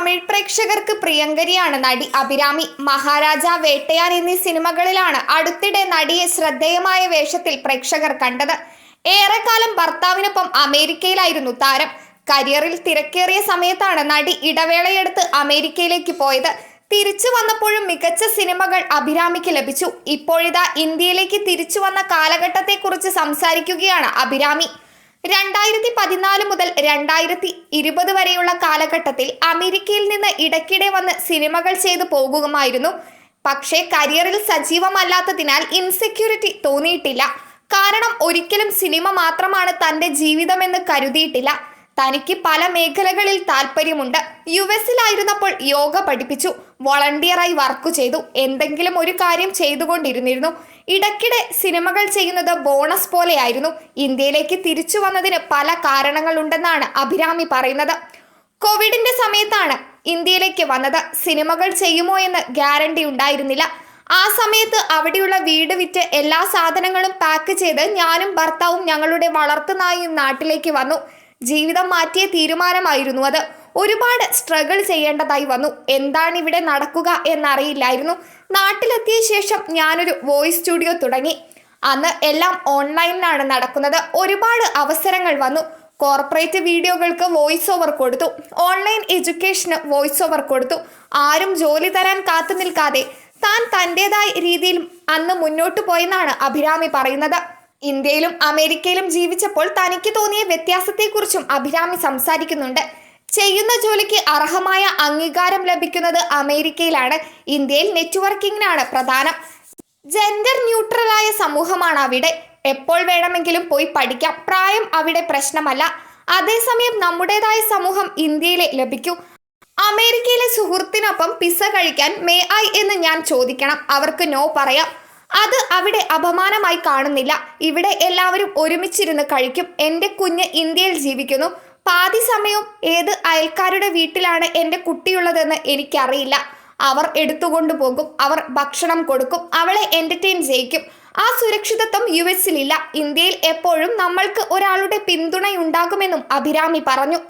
തമിഴ് പ്രേക്ഷകർക്ക് പ്രിയങ്കരിയാണ് നടി അഭിരാമി. മഹാരാജ, വേട്ടയാൻ എന്നീ സിനിമകളിലാണ് അടുത്തിടെ നടിയെ ശ്രദ്ധേയമായ വേഷത്തിൽ പ്രേക്ഷകർ കണ്ടത്. ഏറെക്കാലം ഭർത്താവിനൊപ്പം അമേരിക്കയിലായിരുന്നു താരം. കരിയറിൽ തിരക്കേറിയ സമയത്താണ് നടി ഇടവേളയെടുത്ത് അമേരിക്കയിലേക്ക് പോയത്. തിരിച്ചു വന്നപ്പോഴും മികച്ച സിനിമകൾ അഭിരാമിക്ക് ലഭിച്ചു. ഇപ്പോഴിതാ ഇന്ത്യയിലേക്ക് തിരിച്ചു വന്ന കാലഘട്ടത്തെക്കുറിച്ച് സംസാരിക്കുകയാണ് അഭിരാമി. 2014 മുതൽ 2020 വരെയുള്ള കാലഘട്ടത്തിൽ അമേരിക്കയിൽ നിന്ന് ഇടയ്ക്കിടെ വന്ന് സിനിമകൾ ചെയ്തു പോകുമായിരുന്നു. പക്ഷേ കരിയറിൽ സജീവമല്ലാത്തതിനാൽ ഇൻസെക്യൂരിറ്റി തോന്നിയിട്ടില്ല. കാരണം ഒരിക്കലും സിനിമ മാത്രമാണ് തൻ്റെ ജീവിതമെന്ന് കരുതിയിട്ടില്ല. തനിക്ക് പല മേഖലകളിൽ താല്പര്യമുണ്ട്. US-ലായിരുന്നപ്പോൾ യോഗ പഠിപ്പിച്ചു, വോളണ്ടിയറായി വർക്ക് ചെയ്തു, എന്തെങ്കിലും ഒരു കാര്യം ചെയ്തുകൊണ്ടിരുന്നിരുന്നു. ഇടയ്ക്കിടെ സിനിമകൾ ചെയ്യുന്നത് ബോണസ് പോലെയായിരുന്നു. ഇന്ത്യയിലേക്ക് തിരിച്ചു വന്നതിന് പല കാരണങ്ങളുണ്ടെന്നാണ് അഭിരാമി പറയുന്നത്. കോവിഡിന്റെ സമയത്താണ് ഇന്ത്യയിലേക്ക് വന്നത്. സിനിമകൾ ചെയ്യുമോ എന്ന് ഗ്യാരണ്ടി ഉണ്ടായിരുന്നില്ല. ആ സമയത്ത് അവിടെയുള്ള വീട് വിറ്റ് എല്ലാ സാധനങ്ങളും പാക്ക് ചെയ്ത് ഞാനും ഭർത്താവും ഞങ്ങളുടെ വളർത്തുനായും നാട്ടിലേക്ക് വന്നു. ജീവിതം മാറ്റിയ തീരുമാനമായിരുന്നു അത്. ഒരുപാട് സ്ട്രഗിൾ ചെയ്യേണ്ടതായി വന്നു. എന്താണ് ഇവിടെ നടക്കുക എന്നറിയില്ലായിരുന്നു. നാട്ടിലെത്തിയ ശേഷം ഞാനൊരു വോയിസ് സ്റ്റുഡിയോ തുടങ്ങി. അന്ന് എല്ലാം ഓൺലൈനിലാണ് നടക്കുന്നത്. ഒരുപാട് അവസരങ്ങൾ വന്നു. കോർപ്പറേറ്റ് വീഡിയോകൾക്ക് വോയിസ് ഓവർ കൊടുത്തു, ഓൺലൈൻ എഡ്യൂക്കേഷന് വോയിസ് ഓവർ കൊടുത്തു. ആരും ജോലി തരാൻ കാത്തു നിൽക്കാതെ താൻ തൻ്റെതായ രീതിയിൽ അന്ന് മുന്നോട്ട് പോയെന്നാണ് അഭിരാമി പറയുന്നത്. ഇന്ത്യയിലും അമേരിക്കയിലും ജീവിച്ചപ്പോൾ തനിക്ക് തോന്നിയ വ്യത്യാസത്തെക്കുറിച്ചും അഭിരാമി സംസാരിക്കുന്നുണ്ട്. ചെയ്യുന്ന ജോലിക്ക് അർഹമായ അംഗീകാരം ലഭിക്കുന്നത് അമേരിക്കയിലാണ്. ഇന്ത്യയിൽ നെറ്റ്വർക്കിംഗിനാണ് പ്രധാനം. ജെൻഡർ ന്യൂട്രലായ സമൂഹമാണ് അവിടെ. എപ്പോൾ വേണമെങ്കിലും പോയി പഠിക്കാം. പ്രായം അവിടെ പ്രശ്നമല്ല. അതേസമയം നമ്മുടേതായ സമൂഹം ഇന്ത്യയിലെ ലഭിക്കൂ. അമേരിക്കയിലെ സുഹൃത്തിനൊപ്പം പിസ്സ കഴിക്കാൻ മേ ഐ എന്ന് ഞാൻ ചോദിക്കണം. അവർക്ക് നോ പറയാം. അത് അവിടെ അപമാനമായി കാണുന്നില്ല. ഇവിടെ എല്ലാവരും ഒരുമിച്ചിരുന്ന് കഴിക്കും. എൻ്റെ കുഞ്ഞ് ഇന്ത്യയിൽ ജീവിക്കുന്നു. പാതി സമയവും ഏത് അയൽക്കാരുടെ വീട്ടിലാണ് എൻ്റെ കുട്ടിയുള്ളതെന്ന് എനിക്കറിയില്ല. അവർ എടുത്തുകൊണ്ടു പോകും. അവർ ഭക്ഷണം കൊടുക്കും. അവളെ എൻ്റർടൈൻ ചെയ്യിക്കും. ആ സുരക്ഷിതത്വം US-ലില്ല. ഇന്ത്യയിൽ എപ്പോഴും നമ്മൾക്ക് ഒരാളുടെ പിന്തുണയുണ്ടാകുമെന്നും അഭിരാമി പറഞ്ഞു.